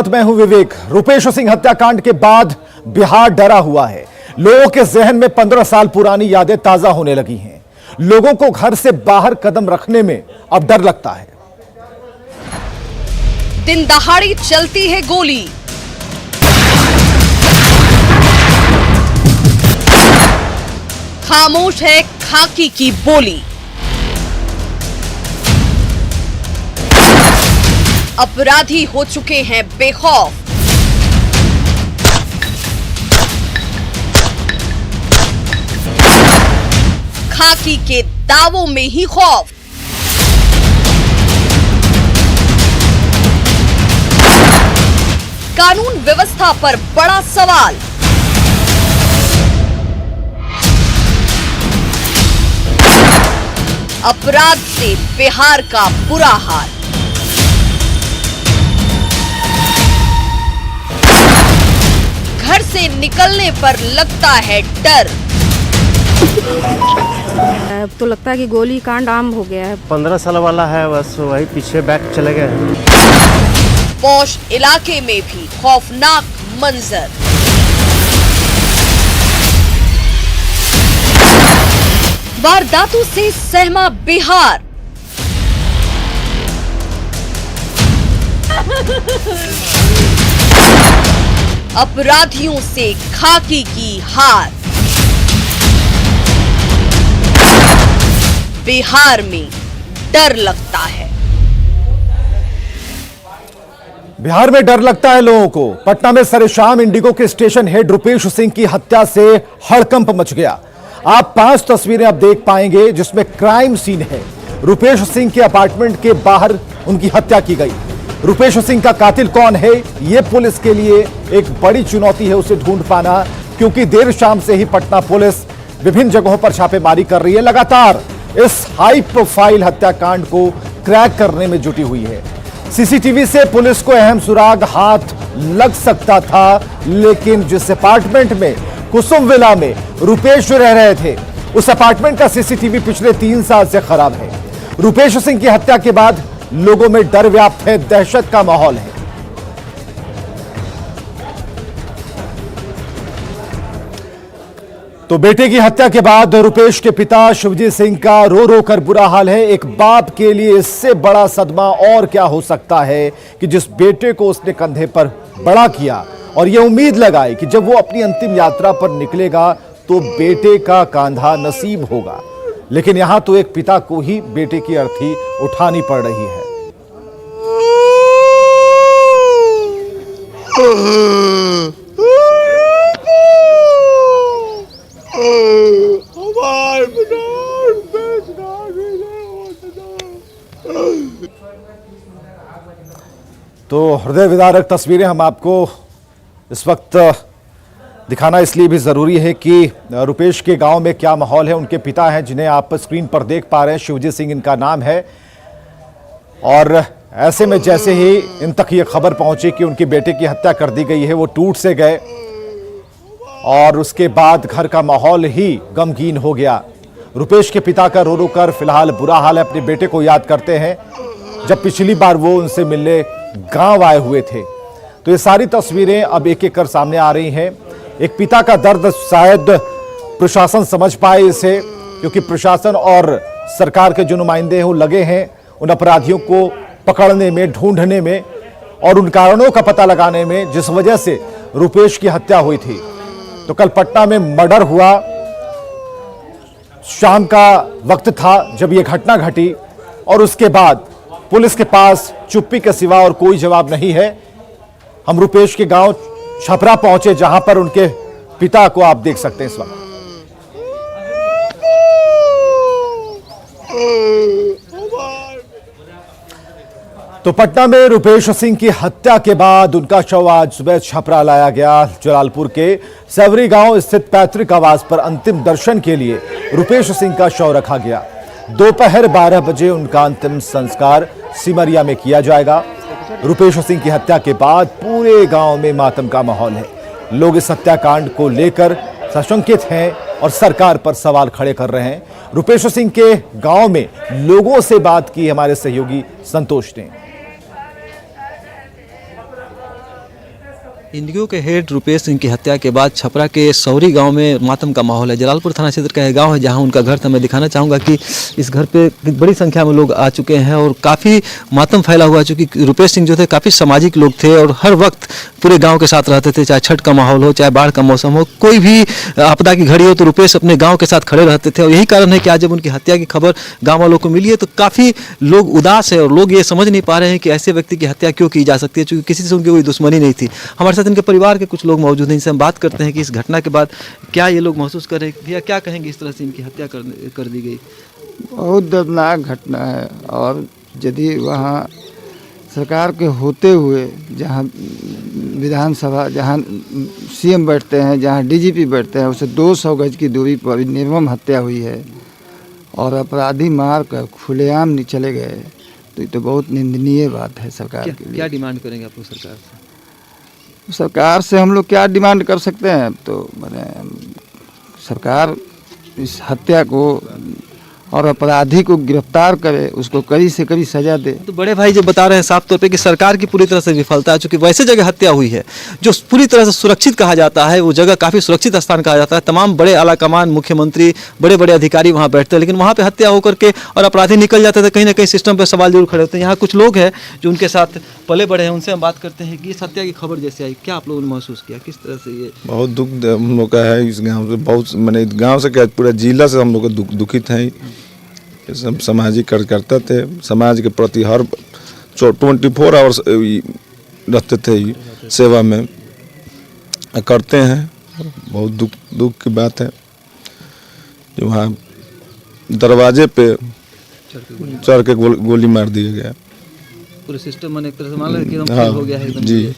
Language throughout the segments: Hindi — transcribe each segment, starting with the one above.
मैं हूं विवेक। रुपेश सिंह हत्याकांड के बाद बिहार डरा हुआ है। लोगों के जहन में 15 साल पुरानी यादें ताजा होने लगी हैं। लोगों को घर से बाहर कदम रखने में अब डर लगता है। दिन दहाड़ी चलती है गोली, खामोश है खाकी की बोली। अपराधी हो चुके हैं बेखौफ। खाकी के दावों में ही खौफ। कानून व्यवस्था पर बड़ा सवाल। अपराध से बिहार का बुरा हाल। घर से निकलने पर लगता है डर। अब तो लगता है कि गोली कांड आम हो गया है। 15 साल वाला है, बस वही पीछे बैक चले गए। पौष इलाके में भी खौफनाक मंजर। वारदातों से सहमा बिहार। अपराधियों से खाकी की हार। बिहार में डर लगता है। बिहार में डर लगता है लोगों को। पटना में सरेशाम इंडिगो के स्टेशन हेड रुपेश सिंह की हत्या से हड़कंप मच गया। आप 5 तस्वीरें अब देख पाएंगे जिसमें क्राइम सीन है। रुपेश सिंह के अपार्टमेंट के बाहर उनकी हत्या की गई। रुपेश सिंह का कातिल कौन है, यह पुलिस के लिए एक बड़ी चुनौती है उसे ढूंढ पाना, क्योंकि देर शाम से ही पटना पुलिस विभिन्न जगहों पर छापेमारी कर रही है। लगातार इस हाई प्रोफाइल हत्याकांड को क्रैक करने में जुटी हुई है। सीसीटीवी से पुलिस को अहम सुराग हाथ लग सकता था, लेकिन जिस अपार्टमेंट में कुसुम विला में रुपेश रह रहे थे, उस अपार्टमेंट का सीसीटीवी पिछले 3 साल से खराब है। रुपेश सिंह की हत्या के बाद लोगों में डर व्याप्त है, दहशत का माहौल है। तो बेटे की हत्या के बाद रुपेश के पिता शिवजी सिंह का रो रो कर बुरा हाल है। एक बाप के लिए इससे बड़ा सदमा और क्या हो सकता है कि जिस बेटे को उसने कंधे पर बड़ा किया और यह उम्मीद लगाई कि जब वो अपनी अंतिम यात्रा पर निकलेगा तो बेटे का कंधा नसीब होगा, लेकिन यहां तो एक पिता को ही बेटे की अर्थी उठानी पड़ रही है। तो हृदय विदारक तस्वीरें हम आपको इस वक्त दिखाना इसलिए भी ज़रूरी है कि रुपेश के गांव में क्या माहौल है। उनके पिता हैं जिन्हें आप स्क्रीन पर देख पा रहे हैं, शिवजी सिंह इनका नाम है। और ऐसे में जैसे ही इन तक ये खबर पहुंची कि उनके बेटे की हत्या कर दी गई है, वो टूट से गए और उसके बाद घर का माहौल ही गमगीन हो गया। रुपेश के पिता का रो रो कर फिलहाल बुरा हाल है। अपने बेटे को याद करते हैं जब पिछली बार वो उनसे मिलने गांव आए हुए थे। तो ये सारी तस्वीरें अब एक एक कर सामने आ रही हैं। एक पिता का दर्द शायद प्रशासन समझ पाए इसे, क्योंकि प्रशासन और सरकार के जो नुमाइंदे हैं वो लगे हैं उन अपराधियों को पकड़ने में, ढूंढने में और उन कारणों का पता लगाने में जिस वजह से रुपेश की हत्या हुई थी। तो कल पटना में मर्डर हुआ, शाम का वक्त था जब यह घटना घटी और उसके बाद पुलिस के पास चुप्पी के सिवा और कोई जवाब नहीं है। हम रुपेश के गांव छपरा पहुंचे जहां पर उनके पिता को आप देख सकते हैं इस वक्त। तो पटना में रुपेश सिंह की हत्या के बाद उनका शव आज सुबह छपरा लाया गया। जलालपुर के सेवरी गांव स्थित पैतृक आवास पर अंतिम दर्शन के लिए रुपेश सिंह का शव रखा गया। दोपहर 12 बजे उनका अंतिम संस्कार सिमरिया में किया जाएगा। रुपेश सिंह की हत्या के बाद पूरे गांव में मातम का माहौल है। लोग इस हत्याकांड को लेकर सशंकित हैं और सरकार पर सवाल खड़े कर रहे हैं। रुपेश सिंह के गांव में लोगों से बात की हमारे सहयोगी संतोष ने। इंडिगो के हेड रुपेश सिंह की हत्या के बाद छपरा के सौरी गांव में मातम का माहौल है। जलालपुर थाना क्षेत्र का यह गांव है जहां उनका घर था। मैं दिखाना चाहूँगा कि इस घर पे बड़ी संख्या में लोग आ चुके हैं और काफ़ी मातम फैला हुआ है, चूँकि रुपेश सिंह जो थे काफ़ी सामाजिक लोग थे और हर वक्त पूरे गाँव के साथ रहते थे, चाहे छठ का माहौल हो, चाहे बाढ़ का मौसम हो, कोई भी आपदा की घड़ी हो तो रुपेश अपने गाँव के साथ खड़े रहते थे। और यही कारण है कि आज जब उनकी हत्या की खबर गाँव वालों को मिली है तो काफ़ी लोग उदास है और लोग ये समझ नहीं पा रहे हैं कि ऐसे व्यक्ति की हत्या क्यों की जा सकती है, चूँकि किसी से उनकी कोई दुश्मनी नहीं थी। हमारे साथ इनके परिवार के कुछ लोग मौजूद हैं, इनसे हम बात करते हैं कि इस घटना के बाद क्या ये लोग महसूस कर रहे हैं। भैया क्या कहेंगे, इस तरह से इनकी हत्या कर दी गई? बहुत दर्दनाक घटना है। और यदि वहाँ सरकार के होते हुए जहाँ विधानसभा, जहाँ सीएम बैठते हैं, जहाँ डीजीपी बैठते हैं, उससे 200 गज की दूरी पर निर्मम हत्या हुई है और अपराधी मार कर खुलेआम चले गए, तो ये तो बहुत निंदनीय बात है सरकार के लिए। क्या डिमांड करेंगे आप लोग सरकार से? सरकार से हम लोग क्या डिमांड कर सकते हैं? तो मैंने सरकार इस हत्या को और अपराधी को गिरफ्तार करे, उसको कड़ी से कड़ी सजा दे। तो बड़े भाई जो बता रहे हैं साफ तौर पे कि सरकार की पूरी तरह से विफलता है, चूंकि वैसे जगह हत्या हुई है जो पूरी तरह से सुरक्षित कहा जाता है, वो जगह काफ़ी सुरक्षित स्थान कहा जाता है, तमाम बड़े आला कमान, मुख्यमंत्री, बड़े बड़े अधिकारी वहाँ बैठते हैं, लेकिन वहाँ पे हत्या होकर के और अपराधी निकल जाते थे। कहीं ना कहीं सिस्टम पर सवाल जरूर खड़े होते हैं। यहाँ कुछ लोग हैं जो उनके साथ पले बड़े हैं, उनसे हम बात करते हैं कि इस हत्या की खबर जैसे आई, क्या आप लोगों ने महसूस किया, किस तरह से ये? बहुत दुख हम लोग का है इस गांव से, बहुत मैंने गांव से क्या पूरा जिला से हम लोग दुखित हैं। सब सामाजिक कार्यकर्ता थे, समाज के प्रति हर 24 आवर्स रहते थे, सेवा में करते हैं। बहुत दुख की बात है जो वहाँ दरवाजे पे चढ़ के गोली मार दिया गया। पूरे सिस्टम में एक तरह से मान लो एकदम फेल हो गया है एकदम जी,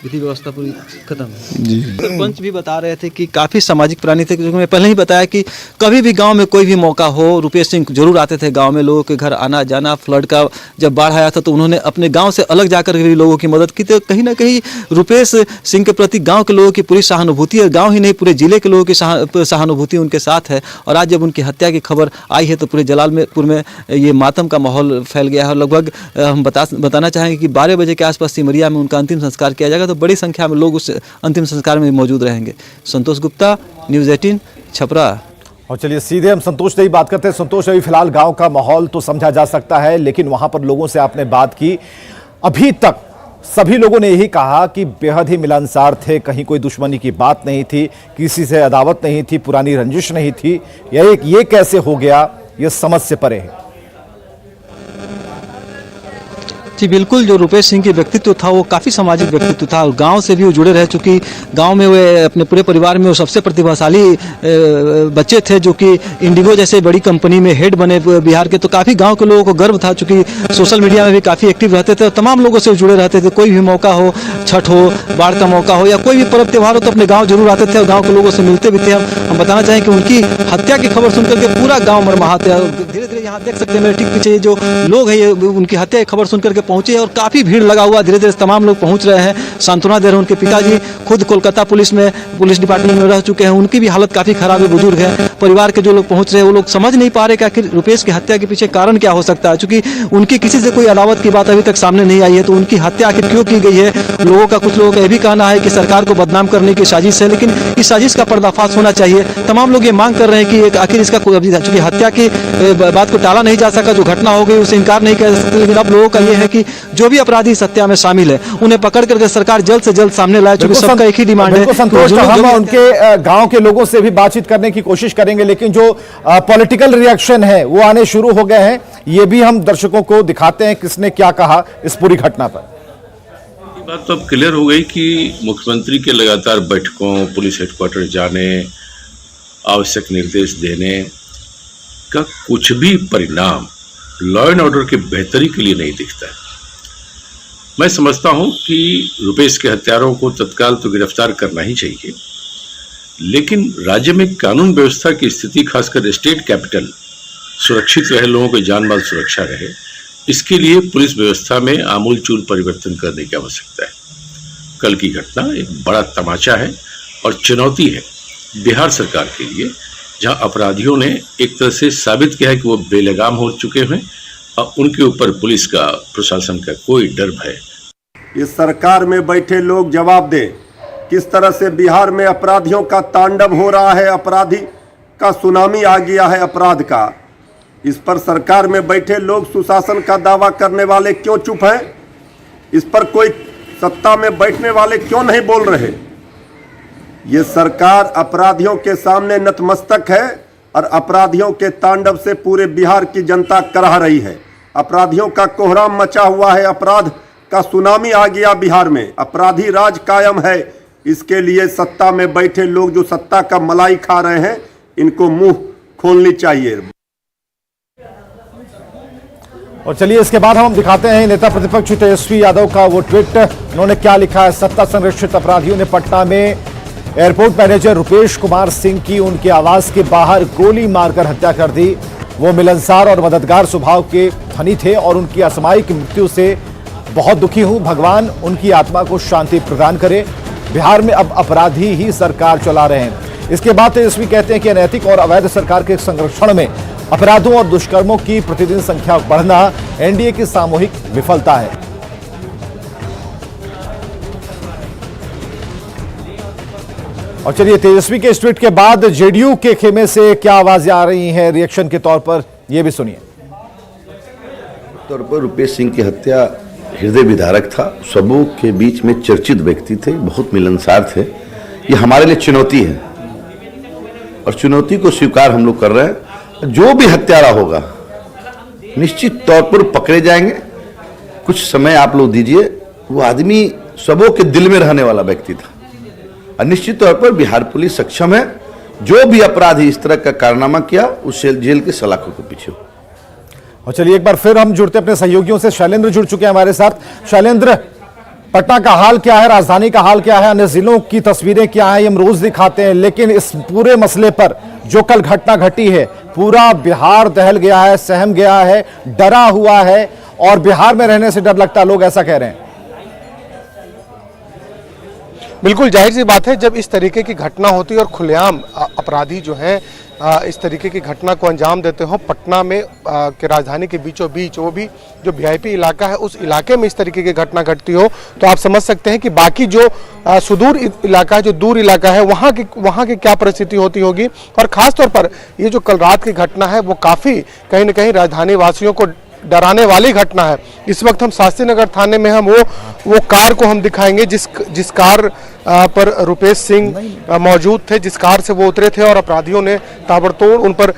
विधि व्यवस्था पूरी खत्म है जी। सरपंच भी बता रहे थे कि काफ़ी सामाजिक प्राणी थे, क्योंकि मैं पहले ही बताया कि कभी भी गांव में कोई भी मौका हो रुपेश सिंह जरूर आते थे गांव में, लोगों के घर आना जाना। फ्लड का जब बाढ़ आया था तो उन्होंने अपने गांव से अलग जाकर भी लोगों की मदद की। तो कहीं ना कहीं रुपेश सिंह के प्रति गाँव के लोगों की पूरी सहानुभूति है, गाँव ही नहीं पूरे जिले के लोगों की सहानुभूति उनके साथ है। और आज जब उनकी हत्या की खबर आई है तो पूरे जलालपुर में ये मातम का माहौल फैल गया है। लगभग हम बताना चाहेंगे कि 12 बजे के आसपास सिमरिया में उनका अंतिम संस्कार किया जाएगा, तो बड़ी संख्या में लोग उस अंतिम संस्कार में मौजूद रहेंगे। संतोष गुप्ता, न्यूज़ 18 छपरा। और चलिए सीधे हम संतोष से ही बात करते हैं। संतोष, अभी फिलहाल गांव का माहौल तो समझा जा सकता है, लेकिन वहां पर लोगों से आपने बात की, अभी तक सभी लोगों ने यही कहा कि बेहद ही मिलनसार थे, कहीं कोई दुश्मनी की बात नहीं थी, किसी से अदावत नहीं थी, पुरानी रंजिश नहीं थी। ये कैसे हो गया, ये समझ से परे है। जी बिल्कुल, जो रुपेश सिंह के व्यक्तित्व था वो काफ़ी सामाजिक व्यक्तित्व था और गांव से भी वो जुड़े रह चुकी। गांव में वे अपने पूरे परिवार में वो सबसे प्रतिभाशाली बच्चे थे जो कि इंडिगो जैसे बड़ी कंपनी में हेड बने बिहार के। तो काफ़ी गांव के लोगों को गर्व था, चूँकि सोशल मीडिया में भी काफ़ी एक्टिव रहते थे और तमाम लोगों से जुड़े रहते थे। कोई भी मौका हो, छठ हो, बाढ़ का मौका हो या कोई भी पर्व त्यौहार हो तो अपने गाँव जरूर आते थे और गाँव के लोगों से मिलते भी थे। हम बताना चाहें कि उनकी हत्या की खबर सुनकर के पूरा गाँव मरमाहत है। धीरे धीरे यहाँ देख सकते हैं मेरे ठीक पीछे ये जो लोग हैं, ये उनकी हत्या की खबर सुनकर के पहुंचे और काफ़ी भीड़ लगा हुआ। धीरे धीरे तमाम लोग पहुंच रहे हैं, सांत्वना दे रहे हैं। उनके पिताजी खुद कोलकाता पुलिस डिपार्टमेंट में रह चुके हैं, उनकी भी हालत काफ़ी खराब है, बुजुर्ग है। परिवार के जो लोग पहुंच रहे हैं वो लोग समझ नहीं पा रहे कि आखिर रुपेश की हत्या के पीछे कारण क्या हो सकता है, क्योंकि उनकी किसी से कोई अदावत की बात अभी तक सामने नहीं आई है। तो उनकी हत्या आखिर क्यों की गई है? कुछ लोगों का यह भी कहना है कि सरकार को बदनाम करने की साजिश है, लेकिन इस साजिश का पर्दाफाश होना चाहिए। तमाम लोग ये मांग कर रहे हैं कि आखिर इसका चूंकि हत्या की बात को टाला नहीं जा सका, जो घटना हो गई उसे इनकार नहीं कर सकते, लेकिन अब लोगों का यह है कि जो भी अपराधी इस हत्या में शामिल है उन्हें पकड़ करके सरकार जल्द से जल्द सामने लाए, क्योंकि सबका एक ही डिमांड है। संतोष, हम उनके गांव के लोगों से भी बातचीत करने की कोशिश करेंगे, लेकिन जो पॉलिटिकल रिएक्शन है वो आने शुरू हो गए हैं। ये भी हम दर्शकों को दिखाते हैं किसने क्या कहा इस पूरी घटना पर। बात तो अब क्लियर हो गई कि मुख्यमंत्री के लगातार बैठकों, पुलिस हेडक्वार्टर जाने, आवश्यक निर्देश देने का कुछ भी परिणाम लॉ एंड ऑर्डर की बेहतरी के लिए नहीं दिखता है। मैं समझता हूं कि रुपेश के हत्यारों को तत्काल तो गिरफ्तार करना ही चाहिए, लेकिन राज्य में कानून व्यवस्था की स्थिति, खासकर स्टेट कैपिटल सुरक्षित रहे, लोगों की जान माल सुरक्षा रहे, इसके लिए पुलिस व्यवस्था में आमूलचूल परिवर्तन करने की आवश्यकता है। कल की घटना एक बड़ा तमाचा है और चुनौती है बिहार सरकार के लिए, जहां अपराधियों ने एक तरह से साबित किया है कि वो बेलगाम हो चुके हैं और उनके ऊपर पुलिस का, प्रशासन का कोई डर भय। इस सरकार में बैठे लोग जवाब दें किस तरह से बिहार में अपराधियों का तांडव हो रहा है, अपराधी का सुनामी आ गया है अपराध का। इस पर सरकार में बैठे लोग सुशासन का दावा करने वाले क्यों चुप हैं? इस पर कोई सत्ता में बैठने वाले क्यों नहीं बोल रहे? ये सरकार अपराधियों के सामने नतमस्तक है और अपराधियों के तांडव से पूरे बिहार की जनता कराह रही है। अपराधियों का कोहराम मचा हुआ है, अपराध का सुनामी आ गया बिहार में, अपराधी राज कायम है। इसके लिए सत्ता में बैठे लोग जो सत्ता का मलाई खा रहे हैं, इनको मुंह खोलनी चाहिए। और चलिए इसके बाद हम दिखाते हैं नेता प्रतिपक्ष तेजस्वी यादव का वो ट्वीट। उन्होंने क्या लिखा है। सत्ता संरक्षित अपराधियों ने पटना में एयरपोर्ट मैनेजर रुपेश कुमार सिंह की उनके आवास के बाहर गोली मारकर हत्या कर दी। वो मिलनसार और मददगार स्वभाव के धनी थे और उनकी असामयिक मृत्यु से बहुत दुखी हूं। भगवान उनकी आत्मा को शांति प्रदान करे। बिहार में अब अपराधी ही सरकार चला रहे हैं। इसके बाद तेजस्वी कहते हैं कि अनैतिक और अवैध सरकार के संरक्षण में अपराधों और दुष्कर्मों की प्रतिदिन संख्या बढ़ना एनडीए की सामूहिक विफलता है। और चलिए तेजस्वी के इस ट्वीट के बाद जेडीयू के खेमे से क्या आवाजें आ रही हैं रिएक्शन के तौर पर, यह भी सुनिए। तौर पर रुपेश सिंह की हत्या हृदय विदारक था। सबों के बीच में चर्चित व्यक्ति थे, बहुत मिलनसार थे। ये हमारे लिए चुनौती है और चुनौती को स्वीकार हम लोग कर रहे हैं। जो भी हत्यारा होगा निश्चित तौर पर पकड़े जाएंगे। कुछ समय आप लोग दीजिए। वो आदमी सबों के दिल में रहने वाला व्यक्ति था और निश्चित तौर पर बिहार पुलिस सक्षम है। जो भी अपराधी इस तरह का कारनामा किया उस जेल के सलाखों के पीछे। और चलिए एक बार फिर हम जुड़ते अपने सहयोगियों से। शैलेंद्र जुड़ चुके हैं हमारे साथ। शैलेंद्र, पटना का हाल क्या है, राजधानी का हाल क्या है, अन्य जिलों की तस्वीरें क्या है, हम रोज दिखाते हैं, लेकिन इस पूरे मसले पर जो कल घटना घटी है, पूरा बिहार दहल गया है, सहम गया है, डरा हुआ है और बिहार में रहने से डर लगता है, लोग ऐसा कह रहे हैं। बिल्कुल जाहिर सी बात है, जब इस तरीके की घटना होती है और खुलेआम अपराधी जो हैं इस तरीके की घटना को अंजाम देते हो पटना में के राजधानी के बीचों बीच, वो भी जो वीआईपी इलाका है उस इलाके में इस तरीके की घटना घटती हो, तो आप समझ सकते हैं कि बाकी जो सुदूर इलाका है, जो दूर इलाका है, वहाँ की क्या परिस्थिति होती होगी। और ख़ास तौर पर ये जो कल रात की घटना है वो काफ़ी कहीं ना कहीं राजधानी वासियों को डराने वाली घटना है। इस वक्त हम शास्त्री नगर थाने में हम वो कार को हम दिखाएंगे जिस कार पर रुपेश सिंह मौजूद थे, जिस कार से वो उतरे थे और अपराधियों ने ताबड़तोड़ उन पर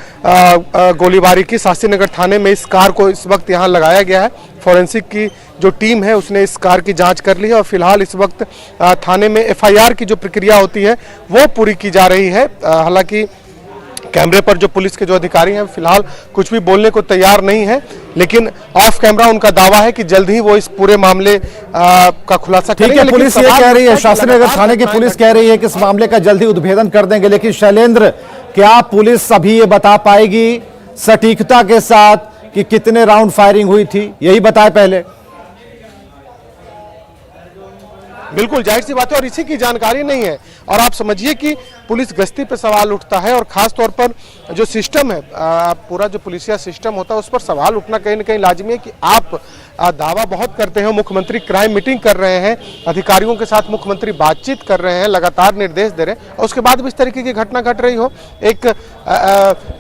गोलीबारी की। शास्त्री नगर थाने में इस कार को इस वक्त यहाँ लगाया गया है। फॉरेंसिक की जो टीम है उसने इस कार की जांच कर ली है और फिलहाल इस वक्त थाने में एफआईआर की जो प्रक्रिया होती है वो पूरी की जा रही है। हालांकि कैमरे पर जो पुलिस के जो अधिकारी हैं फिलहाल कुछ भी बोलने को तैयार नहीं है, लेकिन ऑफ कैमरा उनका दावा है कि जल्द ही वो इस पूरे मामले का खुलासा करेंगे। पुलिस ये कह रही है, शास्त्री नगर थाने की पुलिस कह रही है कि इस मामले का जल्द ही उद्भेदन कर देंगे, लेकिन शैलेंद्र, क्या पुलिस अभी ये बता पाएगी सटीकता के साथ कि कितने राउंड फायरिंग हुई थी? यही बताए पहले। बिल्कुल जाहिर सी बात है और इसी की जानकारी नहीं है। और आप समझिए कि पुलिस गश्ती पे सवाल उठता है और खास तौर पर जो सिस्टम है, पूरा जो पुलिसिया सिस्टम होता है उस पर सवाल उठना कहीं ना कहीं लाजमी है कि आप दावा बहुत करते हैं, मुख्यमंत्री क्राइम मीटिंग कर रहे हैं, अधिकारियों के साथ मुख्यमंत्री बातचीत कर रहे हैं, लगातार निर्देश दे रहे हैं और उसके बाद भी इस तरीके की घटना घट रही हो। एक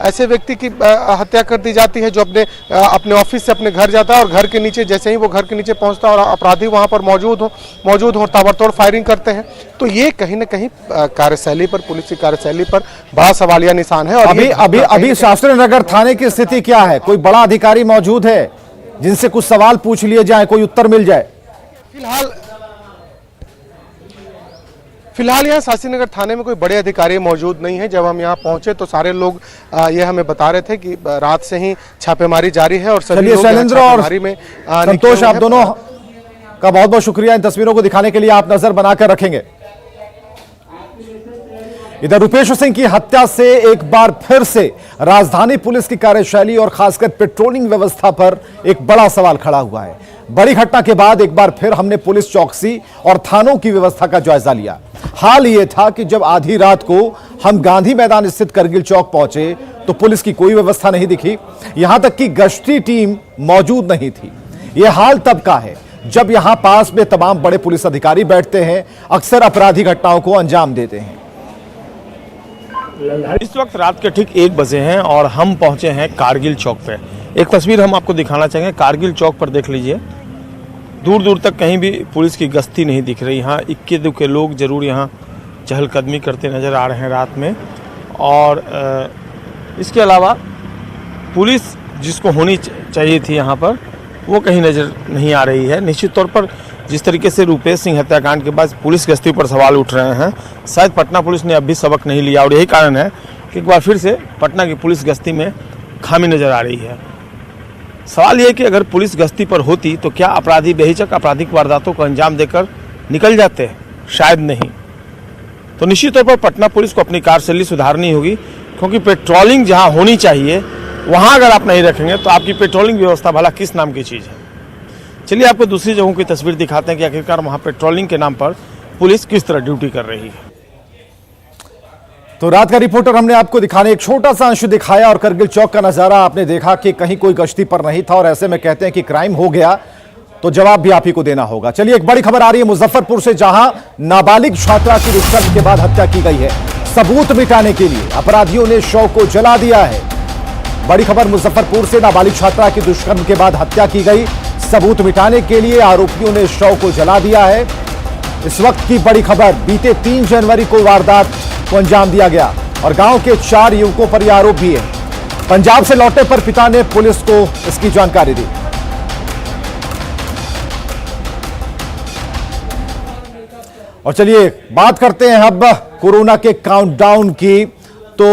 ऐसे व्यक्ति की हत्या कर दी जाती है जो अपने ऑफिस से अपने घर जाता है और घर के नीचे जैसे ही वो घर के नीचे पहुंचता है और अपराधी वहां पर मौजूद हो ताबड़तोड़ फायरिंग करते हैं, तो ये कहीं ना कहीं कार्यशैली पर, पुलिस की कार्यशैली पर बड़ा सवालिया निशान है। और अभी शास्त्री नगर थाने की स्थिति क्या है? कोई बड़ा अधिकारी मौजूद है जिनसे कुछ सवाल पूछ लिए जाए, कोई उत्तर मिल जाए? फिलहाल यहाँ शास्त्री नगर थाने में कोई बड़े अधिकारी मौजूद नहीं है। जब हम यहाँ पहुंचे तो सारे लोग ये हमें बता रहे थे कि रात से ही छापेमारी जारी है और सभी लोग शैलेंद्र और में संतोष, आप दोनों का बहुत बहुत शुक्रिया इन तस्वीरों को दिखाने के लिए। आप नजर बनाकर रखेंगे। इधर रुपेश सिंह की हत्या से एक बार फिर से राजधानी पुलिस की कार्यशैली और खासकर पेट्रोलिंग व्यवस्था पर एक बड़ा सवाल खड़ा हुआ है। बड़ी घटना के बाद एक बार फिर हमने पुलिस चौकसी और थानों की व्यवस्था का जायजा लिया। हाल ये था कि जब आधी रात को हम गांधी मैदान स्थित करगिल चौक पहुंचे तो पुलिस की कोई व्यवस्था नहीं दिखी, यहां तक कि गश्ती टीम मौजूद नहीं थी। यह हाल तब का है जब यहां पास में तमाम बड़े पुलिस अधिकारी बैठते हैं, अक्सर अपराधी घटनाओं को अंजाम देते हैं। इस वक्त रात के ठीक 1 बजे हैं और हम पहुंचे हैं कारगिल चौक पे। एक तस्वीर हम आपको दिखाना चाहेंगे। कारगिल चौक पर देख लीजिए, दूर दूर तक कहीं भी पुलिस की गश्ती नहीं दिख रही। यहाँ इक्के दुक्के लोग जरूर यहाँ चहलकदमी करते नज़र आ रहे हैं रात में। और इसके अलावा पुलिस जिसको होनी चाहिए थी यहाँ पर, वो कहीं नज़र नहीं आ रही है। निश्चित तौर पर जिस तरीके से रुपेश सिंह हत्याकांड के बाद पुलिस गश्ती पर सवाल उठ रहे हैं, शायद पटना पुलिस ने अब भी सबक नहीं लिया और यही कारण है कि एक बार फिर से पटना की पुलिस गश्ती में खामी नज़र आ रही है। सवाल यह है कि अगर पुलिस गश्ती पर होती तो क्या अपराधी बेहिचक आपराधिक वारदातों को अंजाम देकर निकल जाते? शायद नहीं। तो निश्चित तौर पर पटना पुलिस को अपनी कार्यशैली सुधारनी होगी, क्योंकि पेट्रोलिंग जहां होनी चाहिए वहां अगर आप नहीं रखेंगे तो आपकी पेट्रोलिंग व्यवस्था भला किस नाम की चीज़ है। चलिए आपको दूसरी जगहों की तस्वीर दिखाते हैं कि आखिरकार वहां पेट्रोलिंग के नाम पर पुलिस किस तरह ड्यूटी कर रही है। तो रात का रिपोर्टर हमने आपको दिखाने एक छोटा सा अंश दिखाया और करगिल चौक का नजारा आपने देखा कि कहीं कोई गश्ती पर नहीं था और ऐसे में कहते हैं कि क्राइम हो गया तो जवाब भी आप ही को देना होगा। चलिए एक बड़ी खबर आ रही है मुजफ्फरपुर से, जहां नाबालिग छात्रा की दुष्कर्म के बाद हत्या की गई है। सबूत मिटाने के लिए अपराधियों ने शव को जला दिया है। बड़ी खबर मुजफ्फरपुर से, नाबालिग छात्रा की दुष्कर्म के बाद हत्या की गई। सबूत मिटाने के लिए आरोपियों ने शव को जला दिया है। इस वक्त की बड़ी खबर, बीते 3 जनवरी को वारदात को अंजाम दिया गया और गांव के 4 युवकों पर यह आरोप भी है। पंजाब से लौटने पर पिता ने पुलिस को इसकी जानकारी दी। और चलिए बात करते हैं अब कोरोना के काउंटडाउन की। तो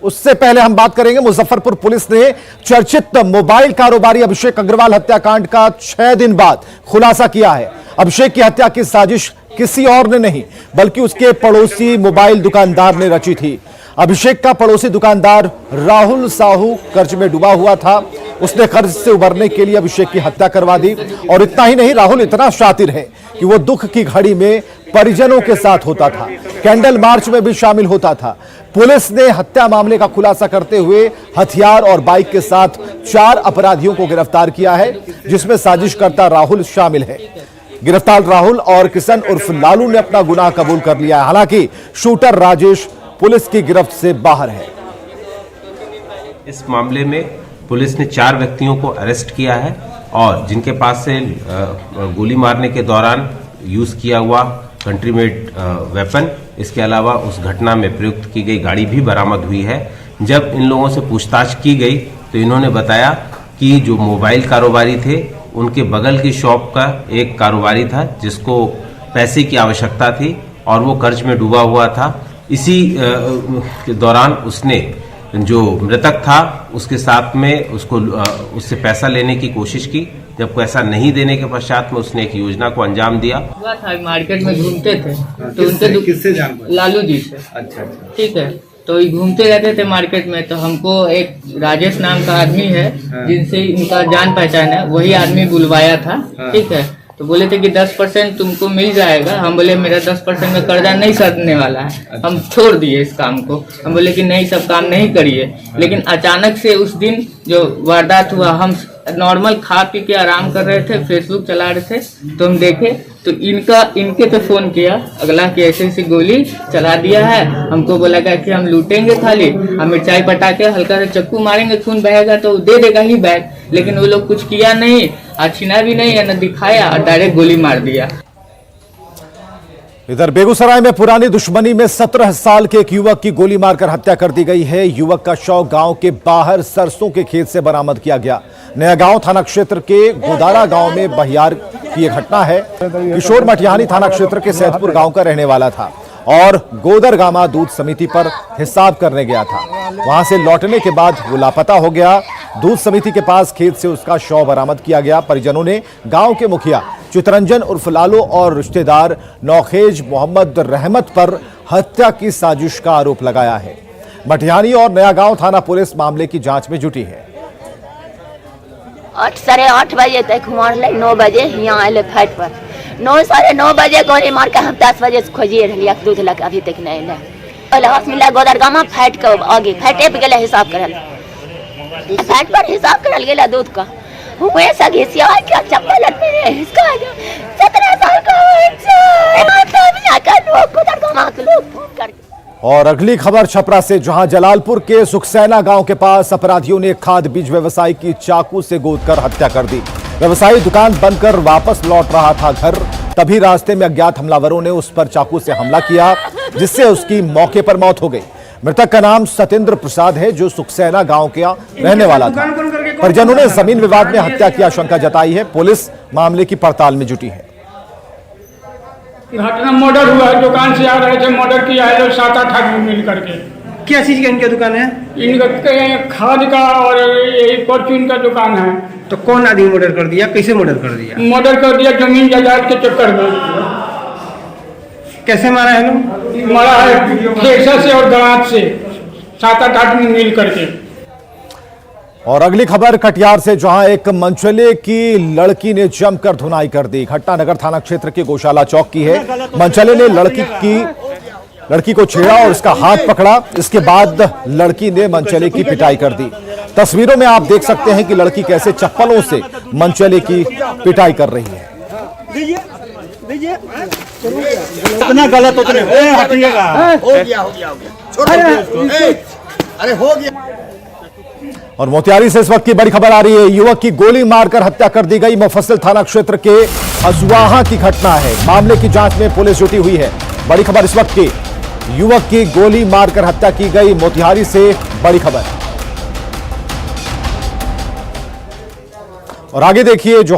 उससे पहले हम बात करेंगे, मुजफ्फरपुर पुलिस ने चर्चित मोबाइल कारोबारी अभिषेक अग्रवाल हत्याकांड का 6 दिन बाद खुलासा किया है। अभिषेक की हत्या की साजिश किसी और ने नहीं बल्कि उसके पड़ोसी मोबाइल दुकानदार ने रची थी। अभिषेक का पड़ोसी दुकानदार राहुल साहू कर्ज में डूबा हुआ था। उसने कर्ज से उबरने के लिए अभिषेक की हत्या करवा दी। और इतना ही नहीं, राहुल इतना शातिर है कि वो दुख की घड़ी में परिजनों के साथ होता था, कैंडल मार्च में भी शामिल होता था। पुलिस ने हत्या मामले का खुलासा करते हुए हथियार और बाइक के साथ 4 अपराधियों को गिरफ्तार किया है, जिसमें साजिशकर्ता राहुल शामिल है। गिरफ्तार राहुल और किशन उर्फ लालू ने अपना गुनाह कबूल कर लिया है। हालांकि शूटर राजेश पुलिस की गिरफ्त से बाहर है। इस मामले में पुलिस ने 4 व्यक्तियों को अरेस्ट किया है और जिनके पास से गोली मारने के दौरान यूज किया हुआ कंट्री मेड वेपन, इसके अलावा उस घटना में प्रयुक्त की गई गाड़ी भी बरामद हुई है। जब इन लोगों से पूछताछ की गई तो इन्होंने बताया कि जो मोबाइल कारोबारी थे उनके बगल की शॉप का एक कारोबारी था जिसको पैसे की आवश्यकता थी और वो कर्ज में डूबा हुआ था। इसी के दौरान उसने जो मृतक था उसके साथ में उससे पैसा लेने की कोशिश की। जब पैसा नहीं देने के पश्चात में उसने एक योजना को अंजाम दिया। हुआ था मार्केट में घूमते थे तो उनसे किससे जान पाए? लालू जी से। अच्छा। ठीक है, तो ये घूमते रहते थे मार्केट में, तो हमको एक राजेश नाम का आदमी है जिनसे इनका जान पहचान है, वही आदमी बुलवाया था। ठीक है, तो बोले थे कि 10% तुमको मिल जाएगा। हम बोले मेरा 10% में कर्जा नहीं सधने वाला है, हम छोड़ दिए इस काम को। हम बोले कि नहीं, सब काम नहीं करिए। लेकिन अचानक से उस दिन जो वारदात हुआ, हम नॉर्मल खा पी के आराम कर रहे थे, फेसबुक चला रहे थे, तो हम देखे तो इनके पे फोन किया अगला कि ऐसी गोली चला दिया है। हमको बोला कि हम लूटेंगे, खाली हम मिर्चाई पटा के हल्का से चक्कू मारेंगे, खून बहेगा तो दे देगा ही बैग। लेकिन वो लोग कुछ किया नहीं, छीना भी नहीं, न दिखाया और डायरेक्ट गोली मार दिया। इधर बेगूसराय में पुरानी दुश्मनी में 17 साल के एक युवक की गोली मारकर हत्या कर दी गई है। युवक का शव गांव के बाहर सरसों के खेत से बरामद किया गया। नया गांव थाना क्षेत्र के गोदारा गांव में बहियार की यह घटना है। किशोर मटिहानी थाना क्षेत्र के सैदपुर गांव का रहने वाला था और गोदरगामा दूध समिति पर हिसाब करने गया था। वहां से लौटने के बाद वो लापता हो गया। दूध समिति के पास खेत से उसका शव बरामद किया गया। परिजनों ने गांव के मुखिया चितरंजन उर्फ लालू और रिश्तेदार नौखेज मोहम्मद रहमत पर हत्या की साजिश का आरोप लगाया है। मटिहानी और नया गांव थाना पुलिस मामले की जांच में जुटी है। 8 साढ़े 8 बजे तक मारल, 9 बजे यहाँ आये फाइट पर। 9 साढ़े 9 बजे गोली मार के हम 10 बजे से खोजिए रही, दूध लग अभी तक नहीं अल। हॉस्पिटल गोदरगामा फाइट के आगे फाइटे पे गए हिसाब करल, फाइट पर हिसाब करल गया दूध का। हुए सगेसिया क्या चप्पल है इसका 17 साल का लोग फोन करके। और अगली खबर छपरा से, जहां जलालपुर के सुखसैना गांव के पास अपराधियों ने खाद बीज व्यवसायी की चाकू से गोदकर हत्या कर दी। व्यवसायी दुकान बंद कर वापस लौट रहा था घर, तभी रास्ते में अज्ञात हमलावरों ने उस पर चाकू से हमला किया, जिससे उसकी मौके पर मौत हो गई। मृतक का नाम सतेंद्र प्रसाद है, जो सुखसैना गांव का रहने वाला था। परिजनों ने जमीन विवाद में हत्या की आशंका जताई है। पुलिस मामले की पड़ताल में जुटी है। घटना मर्डर हुआ है, दुकान से आ रहे थे, मर्डर किया है लोग 7-8 आदमी मिल करके। क्या चीज का इनकी दुकान है? इनका खाद का और फॉर्च्यून का दुकान है। तो कौन आदमी मर्डर कर दिया, कैसे मर्डर कर दिया? मर्डर कर दिया जमीन जायदाद के चक्कर में। कैसे मारा है लोग? मारा है ठेसा से और गराज से 7-8 आदमी मिल करके। और अगली खबर कटिहार से, जहां एक मनचले की लड़की ने जमकर धुनाई कर दी। घटना नगर थाना क्षेत्र के गौशाला चौक की है। मनचले ने लड़की को छेड़ा और उसका हाथ पकड़ा। इसके बाद लड़की ने मनचले की पिटाई कर दी। तस्वीरों में आप देख सकते हैं कि लड़की कैसे चप्पलों से मनचले की पिटाई कर रही है। इतना गलत उतरे हटिएगा। हो गया अरे हो गया। और मोतिहारी से इस वक्त की बड़ी खबर आ रही है। युवक की गोली मारकर हत्या कर दी गई। मुफस्सिल थाना क्षेत्र के हसुआहा की घटना है। मामले की जांच में पुलिस जुटी हुई है। बड़ी खबर इस वक्त की, युवक की गोली मारकर हत्या की गई। मोतिहारी से बड़ी खबर। और आगे देखिए जो